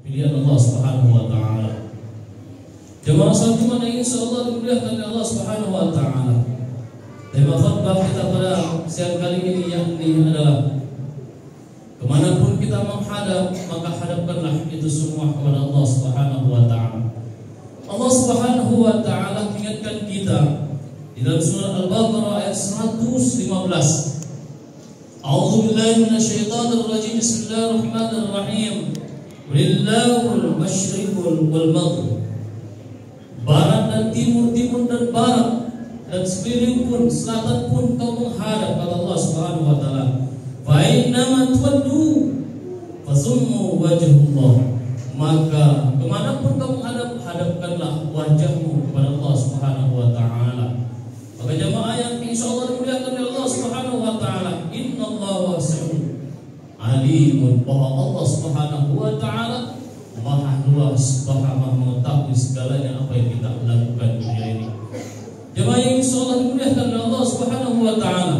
pilihan Allah Subhanahu wa taala. Jemaah salat Jumat yang insyaallah dimuliakan oleh Allah Subhanahu wa taala. Tema khutbah kita pada siang kali ini yakni adalah kemanapun kita menghadap, maka hadapkanlah itu semua kepada Allah Subhanahu wa taala. Allah Subhanahu wa taala ingatkan kita di dalam surah Al-Baqarah ayat 115. A'udzu billahi minasyaitonir rajim. Bismillahirrahmanirrahim. Lillahul masyriqul wal maghrib. Barat dan timur, timur dan barat, dan sekeliling pun, selatan pun kau menghadap kepada Allah Subhanahu wa taala. Fa innama tuwaddu fasummu wajhullah. Maka kemanapun kau menghadap, hadapkanlah wajahmu kepada Allah Subhanahu wa taala. Maka jemaah yang insyaallah dimuliakan oleh Allah Subhanahu wa taala, innallaha wasi'un alimun, bahwa Allah Subhanahu wa taala Maha luas, Maha mengetahui segalanya apa yang kita lakukan di dunia ini. Jemaah yang insyaallah dimuliakan oleh Allah Subhanahu wa taala,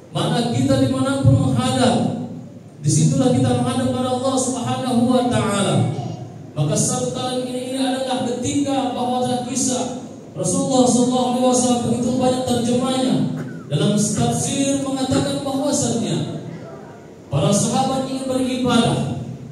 maka kita dimanapun menghadap, disitulah kita menghadap kepada Allah Subhanahu wa taala. Maka satu kali ini adalah ketika bahwa kisah Rasulullah SAW begitu banyak terjemahnya. Dalam tafsir mengatakan bahwasannya para sahabat ingin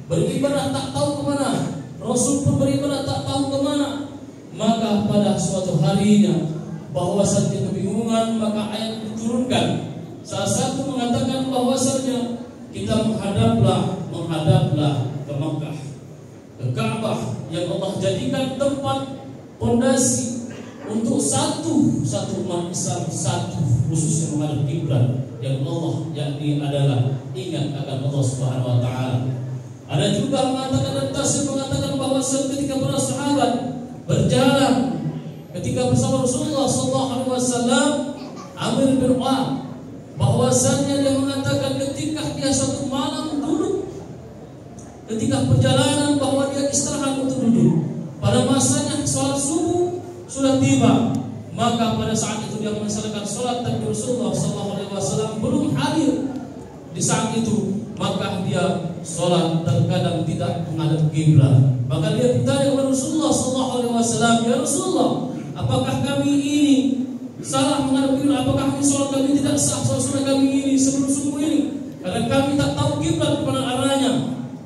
beribadah tak tahu kemana, Rasul pun beribadah tak tahu kemana. Maka pada suatu harinya bahwasannya kebingungan, maka ayat diturunkan. Salah satu mengatakan bahwasannya kita menghadaplah ke Makkah, ke Ka'bah yang Allah jadikan tempat pondasi untuk satu umat Islam, satu khusus yang menghadap kiblat yang Allah, yakni adalah ingat akan Allah Subhanahu wa taala. Ada juga mengatakan dan tafsir mengatakan bahwa ketika para sahabat berjalan ketika bersama Rasulullah sallallahu alaihi wasallam, Amir bin U'ad bahwasannya dia mengatakan ketika dia satu malam duduk ketika perjalanan bahwa dia istirahat untuk duduk. Pada masanya sholat subuh sudah tiba, maka pada saat itu dia melaksanakan sholat, tapi Rasulullah SAW belum hadir di saat itu. Maka dia sholat terkadang tidak menghadap kiblat. Maka dia bertanya kepada Rasulullah SAW, ya Rasulullah, apakah kami ini salah menghadap kiblat? Apakah ini sholat kami tidak sah, sholat kami ini sebelum subuh ini? Karena kami tak tahu kiblat kepada arahnya.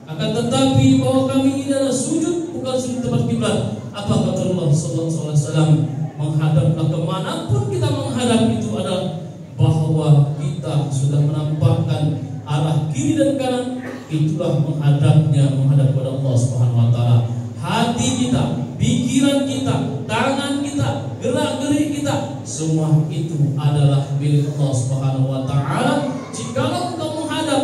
Akan tetapi bahwa kami ini adalah sujud, bukan sujud tempat kiblat. Apa kata Rasulullah SAW? Menghadaplah kemanapun kita menghadap itu adalah bahwa kita sudah menampakkan arah kiri dan kanan, itulah menghadap kepada Allah Subhanahu wa taala. Hati kita, pikiran kita, tangan kita, gerak-gerik kita, semua itu adalah milik Allah Subhanahu wa taala. Jikalau engkau menghadap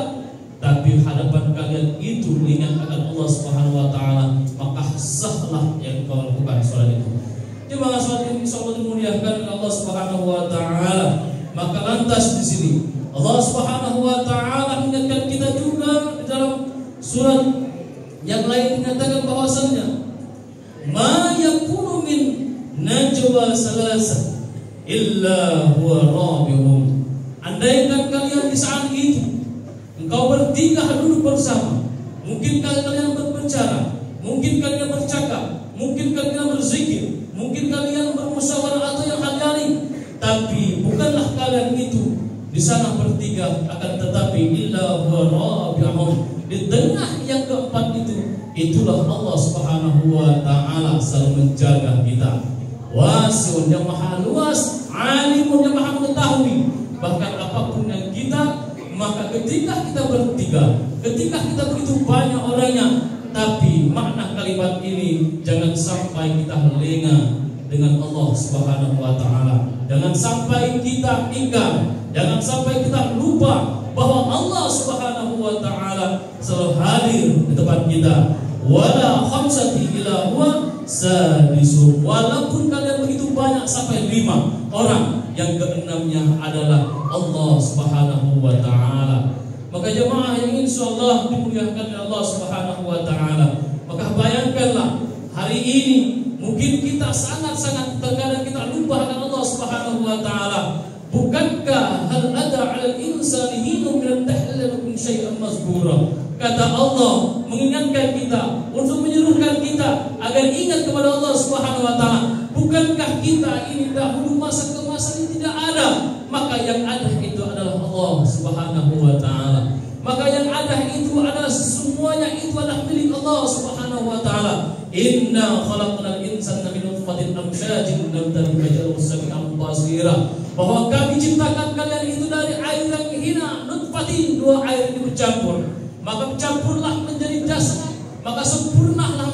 tapi hadapan kalian itu ingat akan Allah Subhanahu wa taala, maka sahlah yang kau lakukan salat itu. Jemaah salat yang insyaallah dimuliakan oleh Allah Subhanahu wa taala. Maka lantas di sini Allah Subhanahu wa taala mengingatkan kita juga di dalam surat yang lain mengatakan bahwasannya ma yakunu min najwa salasa illa huwa rabi'uhum. Andaikan kalian di saat itu engkau bertiga duduk bersama, mungkin kalian berbicara, mungkin kalian bercakap, mungkin kalian berzikir, mungkin kalian bermusyawarah atau yang lain, tapi bukanlah kalian itu di sana bertiga, akan tetapi illa huwa rabi'uhum. Di tengah yang keempat itulah Allah Subhanahu wa taala selalu menjaga kita. Wasi'un, yang maha luas, alimun, yang maha mengetahui. Bahkan apapun yang kita, maka ketika kita bertiga, ketika kita begitu banyak orangnya, tapi makna kalimat ini jangan sampai kita lengah dengan Allah Subhanahu wa taala. Jangan sampai kita ingkar, jangan sampai kita lupa bahwa Allah Subhanahu wa taala selalu hadir di tempat kita. Wala khamsati illa huwa sadisu. Walaupun kalian begitu banyak sampai 5 orang, yang keenamnya adalah Allah Subhanahu wa taala. Maka jemaah yang insyaallah dimuliakan oleh Allah Subhanahu wa taala, maka bayangkanlah hari ini mungkin kita sangat-sangat terkadang kita lupa dengan Allah Subhanahu wa taala. Bukankah hal ada 'alal insani hinun min at-tahlil min syai'an mazkura? kata Allah mengingatkan kita, untuk menyuruhkan kita agar ingat kepada Allah Subhanahu wa taala. Bukankah kita ini dahulu masa ke masa ini tidak ada, maka yang ada itu adalah Allah Subhanahu wa taala. Maka yang ada itu adalah semuanya itu adalah milik Allah Subhanahu wa taala. Inna khalaqnal insana min nutfatin amsyajin nabtalihi faj'alnahu sami'an basira. Bahwa kami ciptakan kalian itu dari air yang hina, nutfatin, dua air ini bercampur. Maka bercampurlah menjadi jasad, maka sempurnalah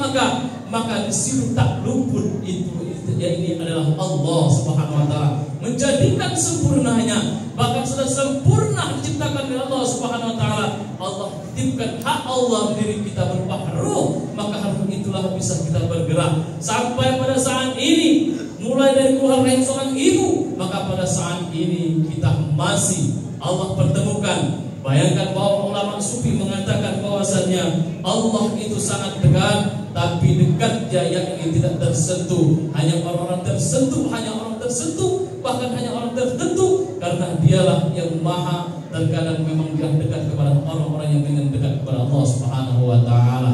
maka di situ tak luput itu ya ini adalah Allah Subhanahu wa taala menjadikan sempurnanya. Bahkan sudah sempurna diciptakan oleh Allah Subhanahu wa taala. Allah titipkan hak Allah di diri kita berupa ruh, maka ruh itulah bisa kita bergerak sampai pada saat ini, mulai dari keluar rahim seorang ibu, maka pada saat ini kita masih Allah pertemukan. Bayangkan bahwa ulama sufi mengatakan bahwasannya Allah itu sangat dekat, tapi dekatnya yang ini tidak tersentuh. Hanya orang-orang tersentuh, bahkan hanya orang tertentu, karena dialah yang maha. Terkadang memang dia dekat kepada orang-orang yang ingin dekat kepada Allah Subhanahu wa taala.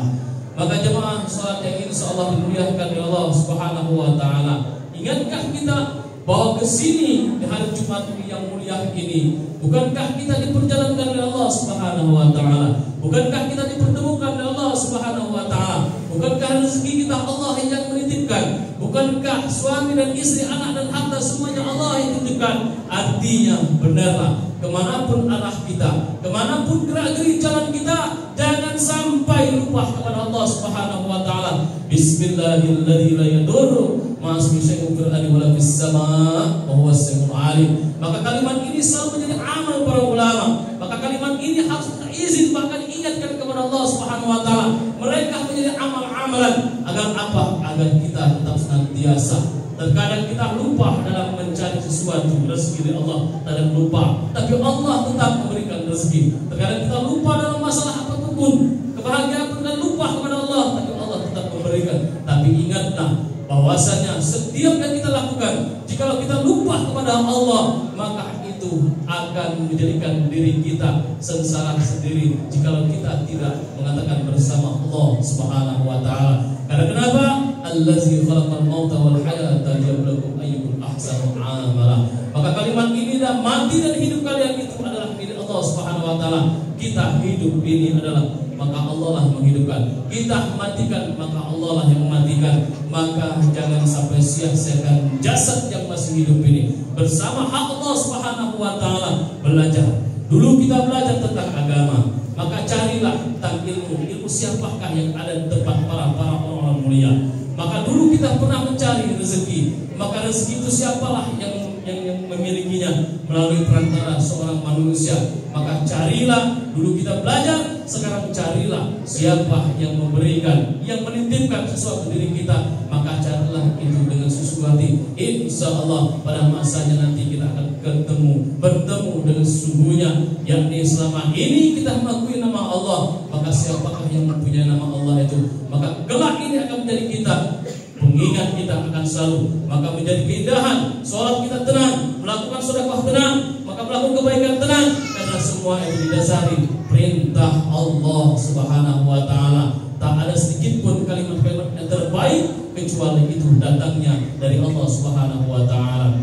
Maka jemaah salat yang insyaallah dimuliakan oleh Allah Subhanahu wa taala, ingatkah kita bahwa kesini di hari Jumat yang mulia ini, bukankah kita diperjalankan oleh Allah Subhanahu wa taala? Bukankah kita dipertemukan oleh Allah Subhanahu wa taala? Bukankah rezeki kita Allah yang menitipkan? Bukankah suami dan istri, anak dan harta semuanya Allah yang menitipkan? Artinya benarlah kemanapun arah kita, kemanapun gerak-gerik jalan kita, jangan sampai lupa kepada Allah Subhanahu wa taala. Bismillahirrahmanirrahim. La yadurru ma'asmi syai'un fil ardi wa la fis sama' wa huwas samiul alim. Maka kalimat ini selalu menjadi amal para ulama. Maka kalimat ini harus izin, bahkan ingatkan kepada Allah Subhanahu wa taala. Mereka menjadi amal-amalan agar apa? Agar kita tetap senantiasa. Terkadang kita lupa dalam mencari sesuatu, rezeki dari Allah, kadang lupa, tapi Allah tetap memberikan rezeki. Terkadang kita lupa dalam masalah apapun, kebahagiaan pun dan lupa kepada Allah, tapi Allah tetap memberikan. Tapi ingatlah bahwasanya setiap yang kita lakukan, jikalau kita lupa kepada Allah, maka itu akan menjadikan diri kita sengsara sendiri jikalau kita tidak mengatakan bersama Allah Subhanahu wa taala. Karena kenapa? Allazi khalaqal mauta wal hayata liyabluwakum ayyukum ahsanu amala. Maka kalimat ini dan mati dan hidup kalian itu adalah milik Allah Subhanahu wa taala. Kita hidup ini adalah maka Allah lah menghidupkan. Kita matikan maka Allah lah yang mematikan. Maka jangan sampai sia-siakan jasad yang masih hidup ini. Bersama hak Allah Subhanahu wa taala belajar. Dulu kita belajar tentang agama, maka carilah tentang ilmu siapakah yang ada di tempat para orang-orang mulia. Maka dulu kita pernah mencari rezeki, maka rezeki itu siapalah yang memilikinya melalui perantara seorang manusia. Maka carilah, dulu kita belajar, sekarang carilah siapa yang memberikan, yang menitipkan sesuatu diri kita. Maka carilah itu dengan susu hati. Insya Allah pada masanya nanti kita akan bertemu dengan sesungguhnya, yakni selama ini kita mengakui nama Allah, maka siapakah yang mempunyai nama Allah itu, maka kelak ini akan menjadi kita pengingat, kita akan selalu, maka menjadi keindahan. Sholat kita tenang, melakukan sedekah tenang, maka melakukan kebaikan tenang, karena semua itu didasari perintah Allah Subhanahu wa taala. Tak ada sedikit pun kalimat-kalimat yang terbaik kecuali itu datangnya dari Allah Subhanahu wa taala.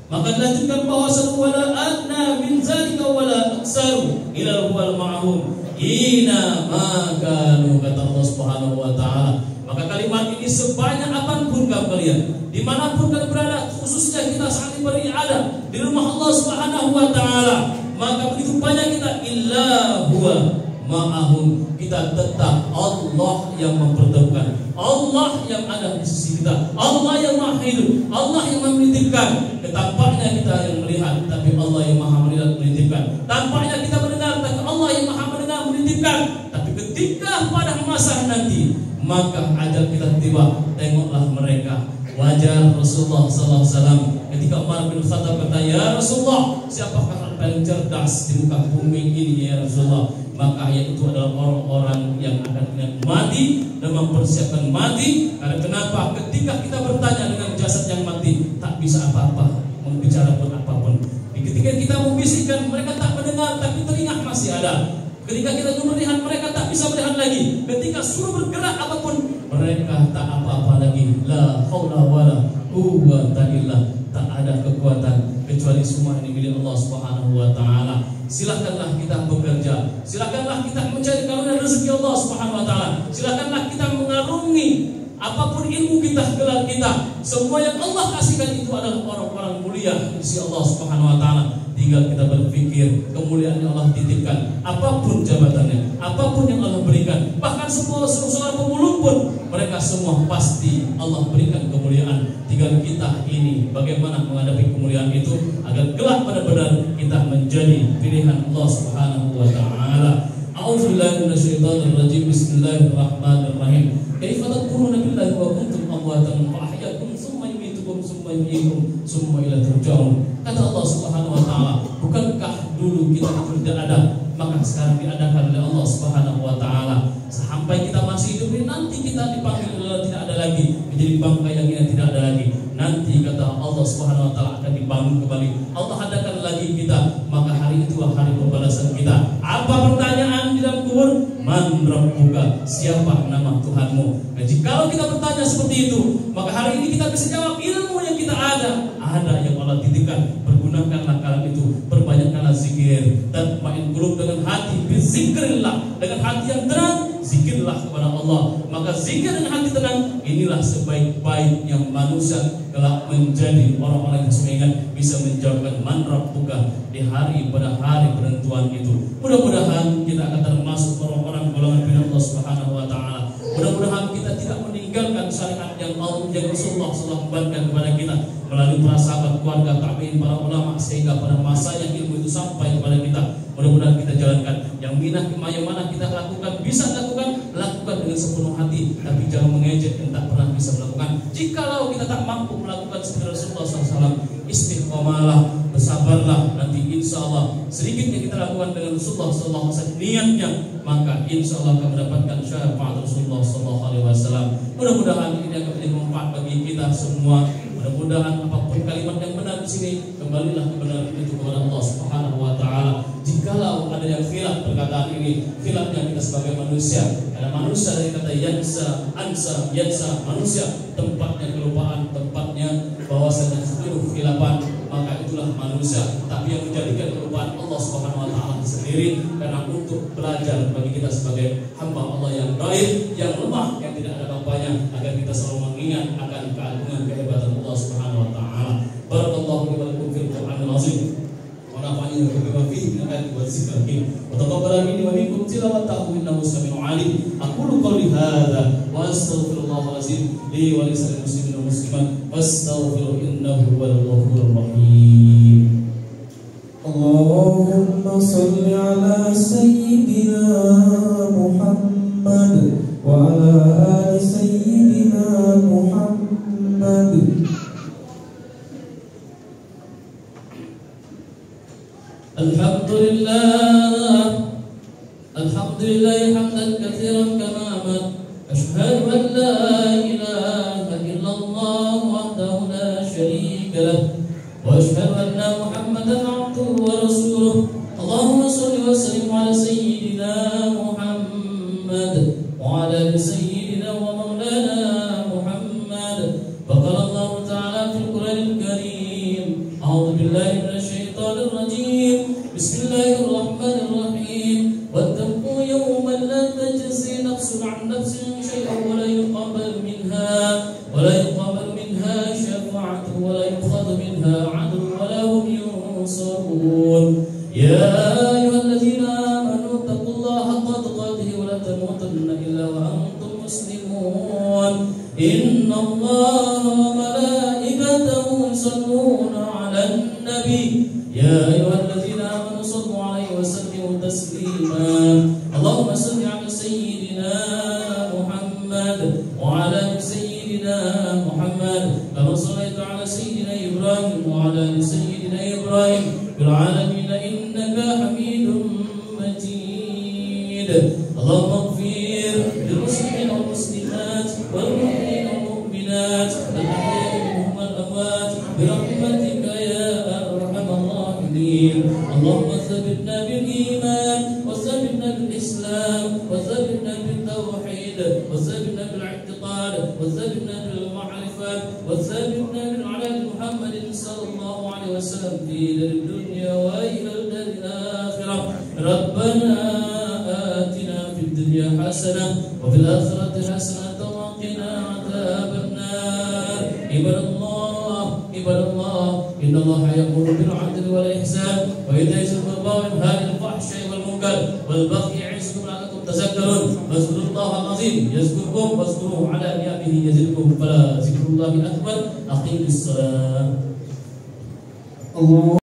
Maka dilanjutkan bahwasanya wala adna min zalika wala aksaru ila huwal ma'hum ina ma kanu, kata Allah Subhanahu wa taala. Maka kalimat ini sebanyak apapun kalian, dimanapun kalian berada, khususnya kita saat ini beribadah di rumah Allah Subhanahu wa taala, maka begitu banyak kita illa huwa ma'ahum, kita tetap Allah yang mempertemukan, Allah yang ada di sisi kita, Allah yang maha hidup, Allah yang menitipkan. Tampaknya kita yang melihat, tapi Allah yang maha melihat menitipkan. Tampaknya kita mendengar, tapi Allah yang maha mendengar menitipkan. Tapi ketika pada masa nanti, maka ajal kita tiba, tengoklah mereka. Wajah Rasulullah SAW ketika Umar bin Khattab bertanya, ya Rasulullah, siapakah yang paling cerdas di muka bumi ini ya Rasulullah? Maka yaitu adalah orang-orang yang akan mati dan mempersiapkan mati. Karena kenapa? Ketika kita bertanya dengan jasad yang mati, tak bisa apa-apa, membicara pun apapun. Ketika kita membisikkan, mereka tak mendengar, tapi telinga masih ada. Ketika kita melihat, mereka tak bisa melihat lagi. Ketika suruh bergerak apapun, mereka tak apa-apa lagi. La haula wala quwwata illa, tak ada kekuatan kecuali semua ini milik Allah Subhanahu wa taala. Silakanlah kita bekerja, silakanlah kita mencari karunia rezeki Allah Subhanahu wa taala. Silakanlah kita mengarungi apapun ilmu kita, gelar kita. Semua yang Allah kasihkan itu adalah orang-orang mulia di sisi Allah Subhanahu wa taala. Tinggal kita berpikir kemuliaan yang Allah titipkan, apapun jabatannya, apapun yang Allah berikan, bahkan seorang pemulung pun, mereka semua pasti Allah berikan kemuliaan. Tinggal kita ini bagaimana menghadapi kemuliaan itu agar kelak benar-benar kita menjadi pilihan Allah Subhanahu wa taala. A'udzubillahi minasyaitonir rajim. Bismillahirrahmanirrahim. Kaifa takfuruna billahi wa kuntum amwatan fa ahyaakum tsumma yumitukum tsumma yuhyikum tsumma ilaihi turja'un. Kata Allah Subhanahu wa taala, bukankah dulu kita tidak ada, maka sekarang diadakan oleh Allah Subhanahu wa taala. Sampai kita masih hidup ini, nanti kita dipanggil tidak ada lagi, menjadi bangkai yang ini tidak ada lagi. Nanti kata Allah Subhanahu wa taala akan dibangun kembali. Allah adakan lagi kita, maka hari itu hari pembalasan kita. Apa pertanyaan di dalam kubur? Man rabbuka? Siapa nama Tuhanmu? Nah, jikalau kita bertanya seperti itu, maka hari ini kita bisa jawab ilmu yang kita ada yang Allah titipkan. Pergunakanlah kalam itu, perbanyakkanlah zikir, dan main qulub dengan hati bizikrillah, dengan hati yang tenang, zikirlah kepada Allah. Maka zikir dengan hati tenang, inilah sebaik-baiknya manusia kelak menjadi orang-orang yang sehingga bisa menjawabkan man rabbuka di hari pada hari penentuan itu. Mudah-mudahan kita akan termasuk orang-orang golongan pilihan Allah Subhanahu wa taala. Mudah-mudahan kita tidak meninggalkan syariat yang Rasulullah SAW membankan kepada kita melalui para sahabat, keluarga, tabi'in, para ulama, sehingga pada masa yang ilmu itu sampai kepada kita. Mudah-mudahan kita jalankan yang mana kita lakukan, bisa lakukan dengan sepenuh hati, tapi jangan mengejek yang tak pernah bisa melakukan. Jikalau kita tak mampu melakukan seperti Rasulullah SAW, istiqomalah, bersabarlah. Nanti insya Allah sedikitnya kita lakukan dengan Rasulullah SAW niatnya, maka insya Allah akan mendapatkan syafaat Rasulullah SAW. Mudah-mudahan ini akan menjadi manfaat bagi kita semua. Mudah-mudahan apapun kalimat yang benar di sini, kembalilah kebenaran itu kepada Allah Subhanahu wa taala. Jikalau ada yang khilaf perkataan ini, khilafnya kita sebagai manusia. Karena manusia dari kata yansa, manusia tempatnya kelupaan, tempatnya bahwasanya seluruh khilafan, maka itulah manusia. Tapi yang menjadikan kelupaan Allah Subhanahu wa taala sendiri, karena untuk belajar bagi kita sebagai hamba Allah yang baik, yang lemah, yang tidak ada apa-apanya, agar kita selalu mengingat akan keagungan kehebatan Allah Subhanahu wa taala. Barakallahu li wa lakum fil Qur'anil azim. Wa nafa'ani bima fihi min ayati wa dzikri. Wa taqabbal minni wa minkum tilawatahu innahu samii'un 'aliim. Aqulu qawli hadza wa astaghfirullahal azim li wa li sa'iril muslimin wal muslimat wastaghfiruhu innahu huwal ghafurur rahim. Allahumma shalli ala sayyidina Muhammad wa ala ali sayyidina Muhammad. Alhamdulillah hamdan katsiran kama amad. Asyhadu an la ilaha illallah wahdahu la syarika lah. Wa asyhadu anna Muhammadan abduhu wa rasuluh. Allahumma shalli wa sallim ala sayyidina Muhammad wa ala ali sayyidina wa maulana Muhammad. Faqala Allah ta'ala fil Qur'anil Karim, a'udzu billahi minasy syaithanir rajim. Bismillahirrahmanirrahim. Wattaqu yawman la tajzi nafsun 'an nafsin syai'an wa la yuqbal minha syafa'atun wa la yu'khadhu minha 'adlun wa la hum yunsarun. Ya ayyuhalladzina amanu taqullaha haqqa tuqatih wa la tamutunna illa wa antum muslimun. Innallaha wa malaikatahu yusalluna 'alan nabi. Ya ayyuhalladzina amanu sallu 'alaihi wa sallimu taslima. Allahumma salli 'ala sayyidina Muhammad wa 'ala ali sayyidina Muhammad kama shallaita 'ala sayyidina Ibrahim wa 'ala ali sayyidina Ibrahim fil 'alamin innaka Hamidum Majid. Allahumma ighfir lil muslimina wal muslimat wal mu'minina wal mu'minat al ahya'i minhum wal amwat bi rahmatika ya arhamar rahimin. Allahumma tsabbitna bil iman wa tsabbitna bil والثابتين بالاعتقاد والثابتين بالمعرفات والثابتين بالعلاج محمد صلى الله عليه وسلم في الدنيا وإلى الآخرة. ربنا آتنا في الدنيا حسنة وفي الآخرة حسنة وقنا عذاب النار. عباد الله إن الله يأمر بالعدل والإحسان وإيتاء ذي القربى وينهى عن الفحشاء والمنكر والبغي يعظكم لعلكم تذكرون. واذكروا الله العظيم يذكركم واذكروه على نعمه يزدكم فلا ذكر الله أكبر. أقيموا الصلاة.